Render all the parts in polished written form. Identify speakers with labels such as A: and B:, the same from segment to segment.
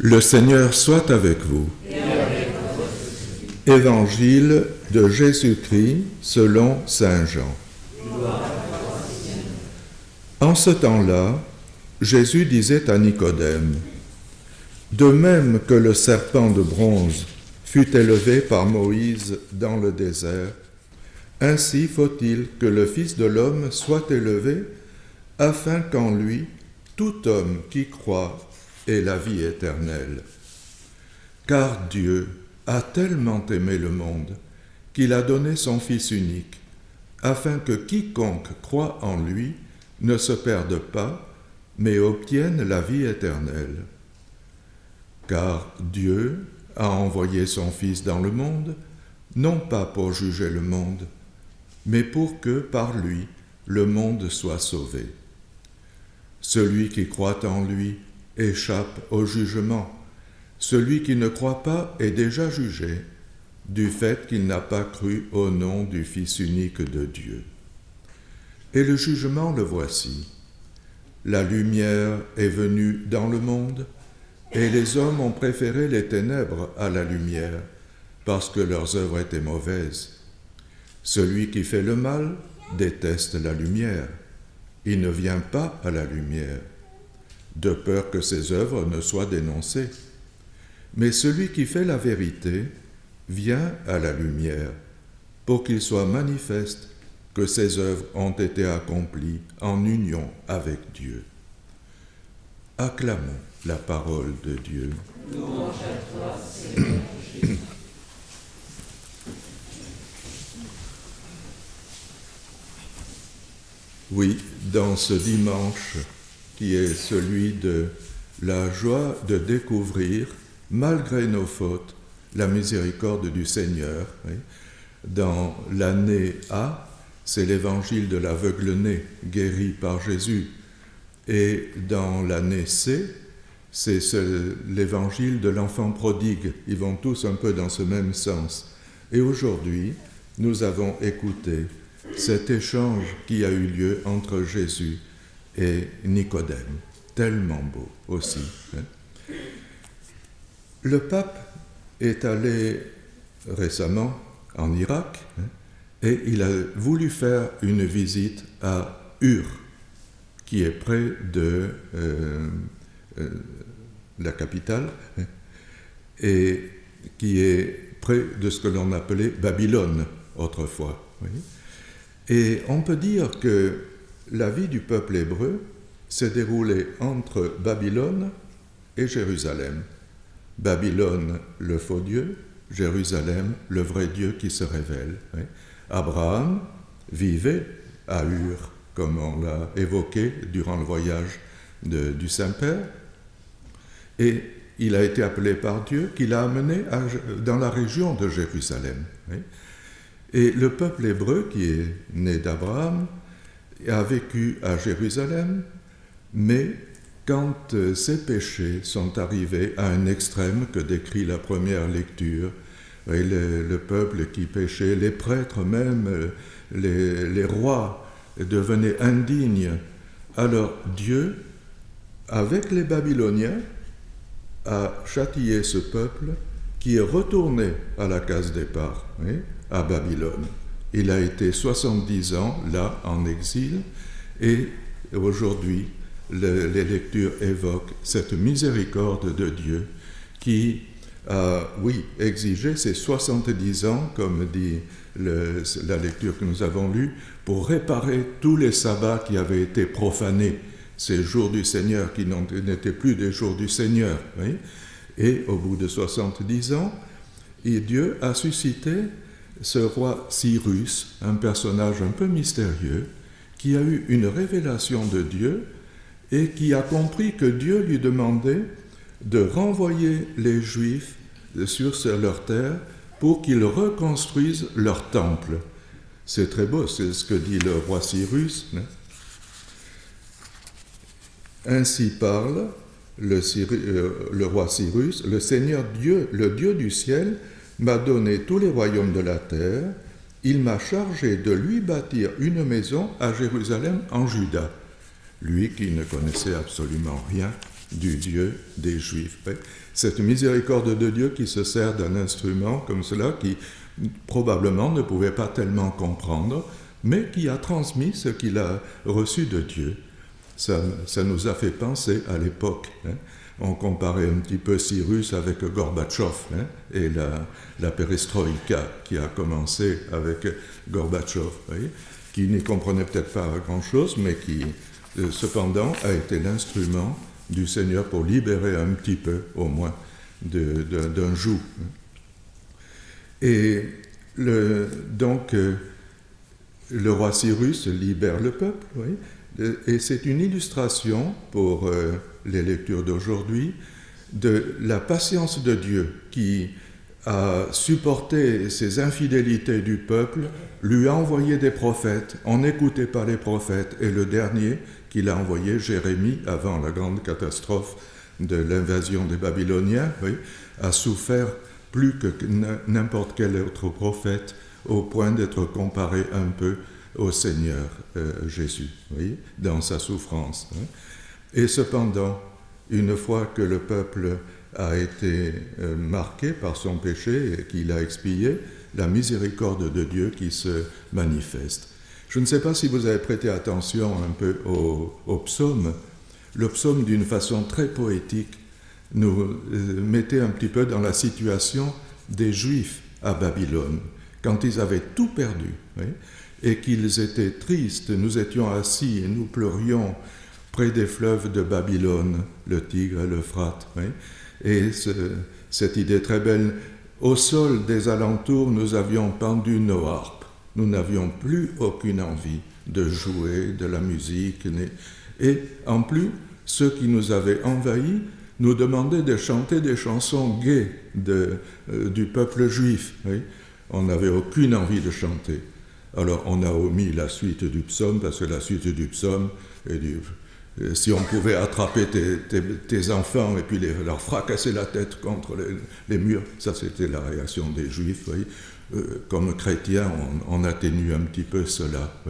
A: Le Seigneur soit avec vous. Évangile de Jésus-Christ selon saint Jean. En ce temps-là, Jésus disait à Nicodème, « De même que le serpent de bronze fut élevé par Moïse dans le désert, ainsi faut-il que le Fils de l'homme soit élevé, afin qu'en lui, tout homme qui croit ait la vie éternelle. Car Dieu a tellement aimé le monde qu'il a donné son Fils unique, afin que quiconque croit en lui ne se perde pas, mais obtienne la vie éternelle. Car Dieu a envoyé son Fils dans le monde, non pas pour juger le monde, mais pour que, par lui, le monde soit sauvé. Celui qui croit en lui échappe au jugement. Celui qui ne croit pas est déjà jugé, du fait qu'il n'a pas cru au nom du Fils unique de Dieu. Et le jugement le voici. La lumière est venue dans le monde, et les hommes ont préféré les ténèbres à la lumière, parce que leurs œuvres étaient mauvaises. Celui qui fait le mal déteste la lumière. Il ne vient pas à la lumière, de peur que ses œuvres ne soient dénoncées. Mais celui qui fait la vérité vient à la lumière, pour qu'il soit manifeste que ses œuvres ont été accomplies en union avec Dieu. Acclamons la parole de Dieu.
B: Louange à toi, Seigneur Jésus.
A: Oui, dans ce dimanche qui est celui de la joie de découvrir, malgré nos fautes, la miséricorde du Seigneur. Oui. Dans l'année A, c'est l'évangile de l'aveugle-né guéri par Jésus. Et dans l'année C, c'est l'évangile de l'enfant prodigue. Ils vont tous un peu dans ce même sens. Et aujourd'hui, nous avons écouté cet échange qui a eu lieu entre Jésus et Nicodème. Tellement beau aussi. Hein. Le pape est allé récemment en Irak et il a voulu faire une visite à Ur, qui est près de la capitale et qui est près de ce que l'on appelait Babylone autrefois. Oui. Et on peut dire que la vie du peuple hébreu s'est déroulée entre Babylone et Jérusalem. Babylone, le faux Dieu, Jérusalem, le vrai Dieu qui se révèle. Oui. Abraham vivait à Ur, comme on l'a évoqué durant le voyage du Saint-Père, et il a été appelé par Dieu, qui l'a amené dans la région de Jérusalem. Oui. Et le peuple hébreu, qui est né d'Abraham, a vécu à Jérusalem, mais quand ces péchés sont arrivés à un extrême que décrit la première lecture, et le peuple qui péchait, les prêtres même, les rois devenaient indignes, alors Dieu, avec les Babyloniens, a châtié ce peuple qui est retourné à la case départ, oui, à Babylone. Il a été 70 ans là en exil et aujourd'hui les lectures évoquent cette miséricorde de Dieu qui a, oui, exigé ces 70 ans, comme dit la lecture que nous avons lue, pour réparer tous les sabbats qui avaient été profanés, ces jours du Seigneur qui n'étaient plus des jours du Seigneur. Oui. Et au bout de 70 ans, Dieu a suscité ce roi Cyrus, un personnage un peu mystérieux, qui a eu une révélation de Dieu et qui a compris que Dieu lui demandait de renvoyer les Juifs sur leur terre pour qu'ils reconstruisent leur temple. C'est très beau, c'est ce que dit le roi Cyrus. Ainsi parle le roi Cyrus, le Seigneur Dieu, le Dieu du ciel, m'a donné tous les royaumes de la terre, il m'a chargé de lui bâtir une maison à Jérusalem en Juda. Lui qui ne connaissait absolument rien du Dieu des Juifs. Cette miséricorde de Dieu qui se sert d'un instrument comme cela, qui probablement ne pouvait pas tellement comprendre, mais qui a transmis ce qu'il a reçu de Dieu. Ça nous a fait penser à l'époque. On comparait un petit peu Cyrus avec Gorbatchev et la perestroïka qui a commencé avec Gorbatchev, qui n'y comprenait peut-être pas grand-chose, mais qui cependant a été l'instrument du Seigneur pour libérer un petit peu au moins d'un joug. Et donc le roi Cyrus libère le peuple, et c'est une illustration pour les lectures d'aujourd'hui de la patience de Dieu qui a supporté ces infidélités du peuple, lui a envoyé des prophètes, on n'écoutait pas les prophètes, et le dernier qu'il a envoyé, Jérémie, avant la grande catastrophe de l'invasion des Babyloniens, a souffert plus que n'importe quel autre prophète, au point d'être comparé un peu au Seigneur Jésus, dans sa souffrance. Et cependant, une fois que le peuple a été marqué par son péché et qu'il a expié, la miséricorde de Dieu qui se manifeste. Je ne sais pas si vous avez prêté attention un peu au psaume. Le psaume, d'une façon très poétique, nous mettait un petit peu dans la situation des Juifs à Babylone, quand ils avaient tout perdu, et qu'ils étaient tristes. Nous étions assis et nous pleurions près des fleuves de Babylone, le Tigre et l'Euphrate. Et cette idée très belle, au sol des alentours, nous avions pendu nos harpes. Nous n'avions plus aucune envie de jouer de la musique. Et en plus, ceux qui nous avaient envahis nous demandaient de chanter des chansons gaies du peuple juif. On n'avait aucune envie de chanter. Alors on a omis la suite du psaume, parce que la suite du psaume, si on pouvait attraper tes enfants et puis leur fracasser la tête contre les murs, ça c'était la réaction des Juifs. Comme chrétiens, on atténue un petit peu cela.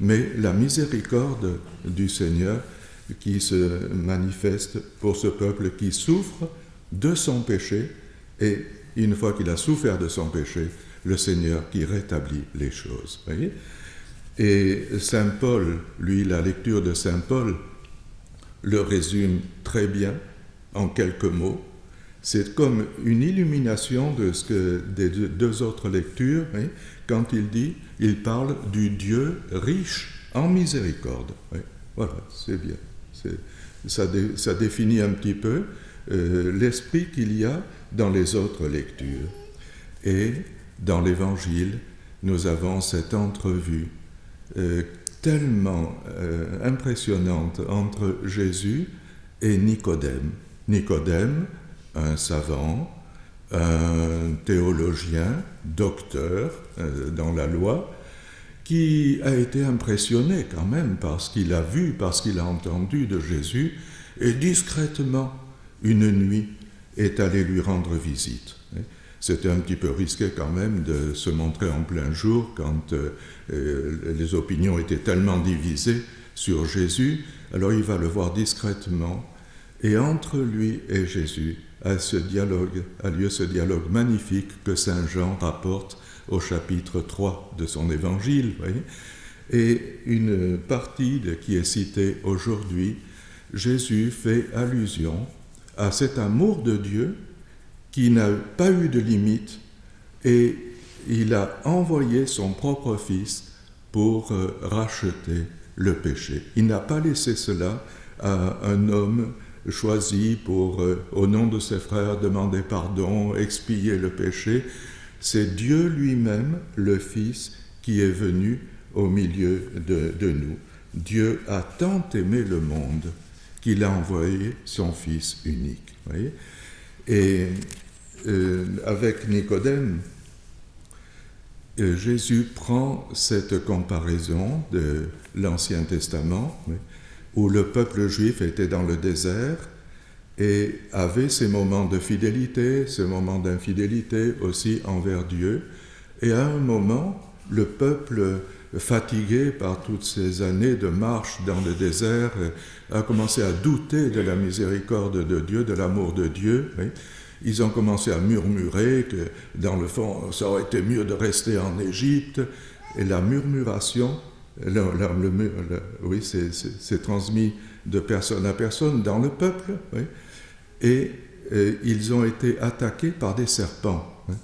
A: Mais la miséricorde du Seigneur qui se manifeste pour ce peuple qui souffre de son péché, et une fois qu'il a souffert de son péché, le Seigneur qui rétablit les choses. Et Saint Paul, lui, la lecture de Saint Paul le résume très bien en quelques mots. C'est comme une illumination des deux autres lectures, quand il parle du Dieu riche en miséricorde. Voilà, c'est bien. Ça définit un petit peu l'esprit qu'il y a dans les autres lectures. Et dans l'Évangile, nous avons cette entrevue tellement impressionnante entre Jésus et Nicodème. Nicodème, un savant, un théologien, docteur dans la loi, qui a été impressionné quand même par ce qu'il a vu, par ce qu'il a entendu de Jésus, et discrètement, une nuit, est allé lui rendre visite. C'était un petit peu risqué quand même de se montrer en plein jour quand les opinions étaient tellement divisées sur Jésus. Alors il va le voir discrètement, et entre lui et Jésus a lieu ce dialogue magnifique que saint Jean rapporte au chapitre 3 de son évangile. Et une partie qui est citée aujourd'hui, Jésus fait allusion à cet amour de Dieu qui n'a pas eu de limite, et il a envoyé son propre Fils pour racheter le péché. Il n'a pas laissé cela à un homme choisi pour, au nom de ses frères, demander pardon, expier le péché. C'est Dieu lui-même, le Fils, qui est venu au milieu de nous. Dieu a tant aimé le monde qu'il a envoyé son Fils unique. Voyez ? Et avec Nicodème, Jésus prend cette comparaison de l'Ancien Testament, où le peuple juif était dans le désert et avait ses moments de fidélité, ses moments d'infidélité aussi envers Dieu. Et à un moment, le peuple fatigué par toutes ces années de marche dans le désert, a commencé à douter de la miséricorde de Dieu, de l'amour de Dieu. Oui. Ils ont commencé à murmurer que, dans le fond, ça aurait été mieux de rester en Égypte. Et la murmuration, oui, c'est transmis de personne à personne dans le peuple. Oui. Et ils ont été attaqués par des serpents. Oui.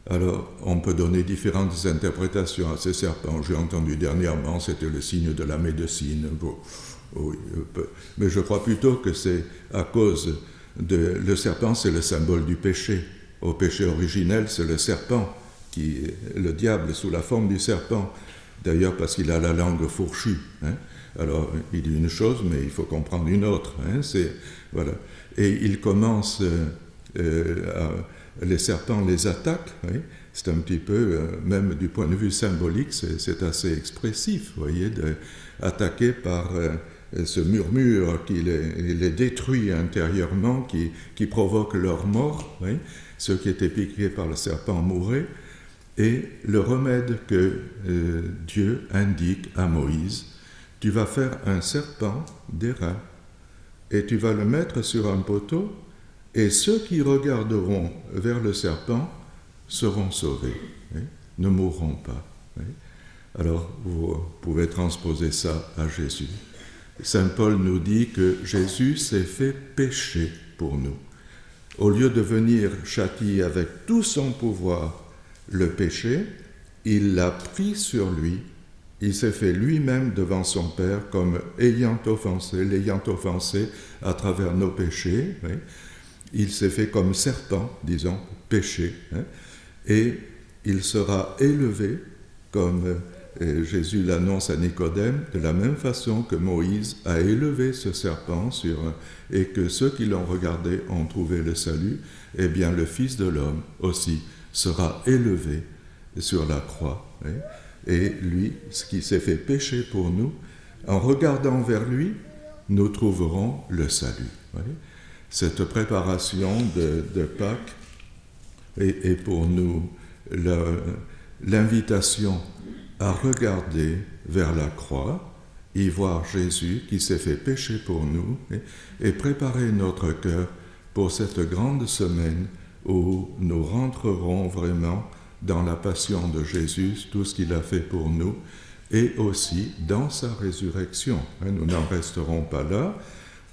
A: Alors, on peut donner différentes interprétations à ces serpents. J'ai entendu dernièrement, c'était le signe de la médecine. Bon, oui, mais je crois plutôt que c'est à cause le serpent, c'est le symbole du péché. Au péché originel, c'est le serpent, le diable sous la forme du serpent. D'ailleurs, parce qu'il a la langue fourchue. Hein. Alors, il dit une chose, mais il faut comprendre une autre. Hein. Voilà. Et il commence, les serpents les attaquent. Oui. C'est un petit peu, même du point de vue symbolique, c'est assez expressif, vous voyez, attaqué par ce murmure qui les détruit intérieurement, qui provoque leur mort. Oui. Ceux qui étaient piqués par le serpent mouraient. Et le remède que Dieu indique à Moïse, tu vas faire un serpent d'airain et tu vas le mettre sur un poteau et ceux qui regarderont vers le serpent seront sauvés, oui, ne mourront pas. Oui. Alors vous pouvez transposer ça à Jésus. Saint Paul nous dit que Jésus s'est fait péché pour nous. Au lieu de venir châtier avec tout son pouvoir le péché, il l'a pris sur lui, il s'est fait lui-même devant son Père comme l'ayant offensé à travers nos péchés. Oui. Il s'est fait comme serpent, disons, péché, hein, et il sera élevé comme Jésus l'annonce à Nicodème, de la même façon que Moïse a élevé ce serpent et que ceux qui l'ont regardé ont trouvé le salut, eh bien le Fils de l'homme aussi sera élevé sur la croix. Oui. Et lui, ce qui s'est fait péché pour nous, en regardant vers lui, nous trouverons le salut. Oui. Cette préparation de Pâques est pour nous l'invitation à regarder vers la croix, y voir Jésus qui s'est fait péché pour nous, et préparer notre cœur pour cette grande semaine où nous rentrerons vraiment dans la passion de Jésus, tout ce qu'il a fait pour nous, et aussi dans sa résurrection. Nous n'en resterons pas là,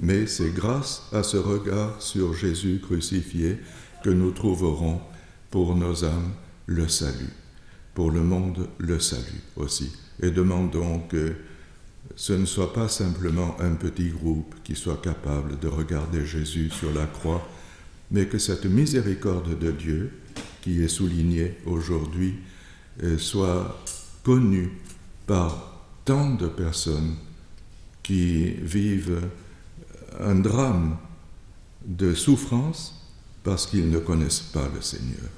A: mais c'est grâce à ce regard sur Jésus crucifié que nous trouverons pour nos âmes le salut, pour le monde le salut aussi. Et demandons que ce ne soit pas simplement un petit groupe qui soit capable de regarder Jésus sur la croix, mais que cette miséricorde de Dieu, qui est soulignée aujourd'hui, soit connue par tant de personnes qui vivent un drame de souffrance parce qu'ils ne connaissent pas le Seigneur.